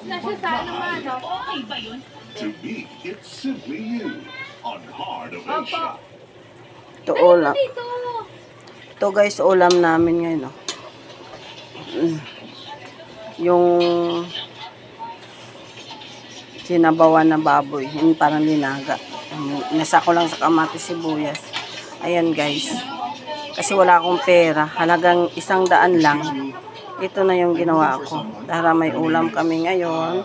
na siya sa ano man. Okay ba yun? To me, it's simply you on Heart of Asia. Ito ulam. Dito. Ito guys, ulam namin ngayon. Oh. Yung sinabawan na baboy. Yung parang linaga. Nasa ko lang sa kamatis sibuyas. Ayan guys. Kasi wala akong pera. Halagang 100 lang. Ito na yung ginawa ko. Para may ulam kami ngayon.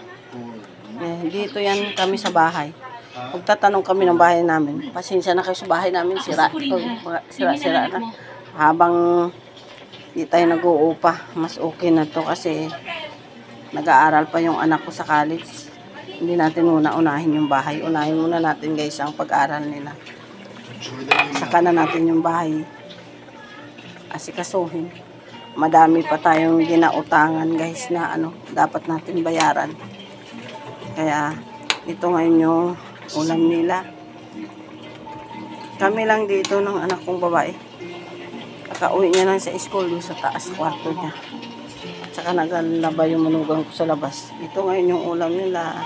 Dito yan kami sa bahay. Pagtatanong kami ng bahay namin. Pasensya na kayo sa bahay namin. Sira. Sira na. Habang di tayo nag-uupa. Mas okay na to kasi nag-aaral pa yung anak ko sa college. Hindi natin muna unahin yung bahay. Unahin muna natin guys ang pag-aaral nila. Saka na natin yung bahay asikasuhin. Madami pa tayong ginautangan guys na dapat natin bayaran. Kaya ito ngayon yung ulam nila. Kami lang dito ng anak kong babae. Kakauwi niya lang sa school doon sa taas kwarto niya. At saka nagalaba yung manugang ko sa labas. Ito ngayon yung ulam nila.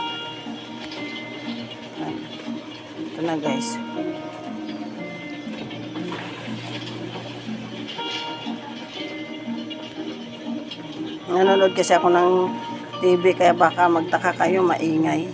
Ito na guys. Nanonood kasi ako ng TV kaya baka magtaka kayo maingay.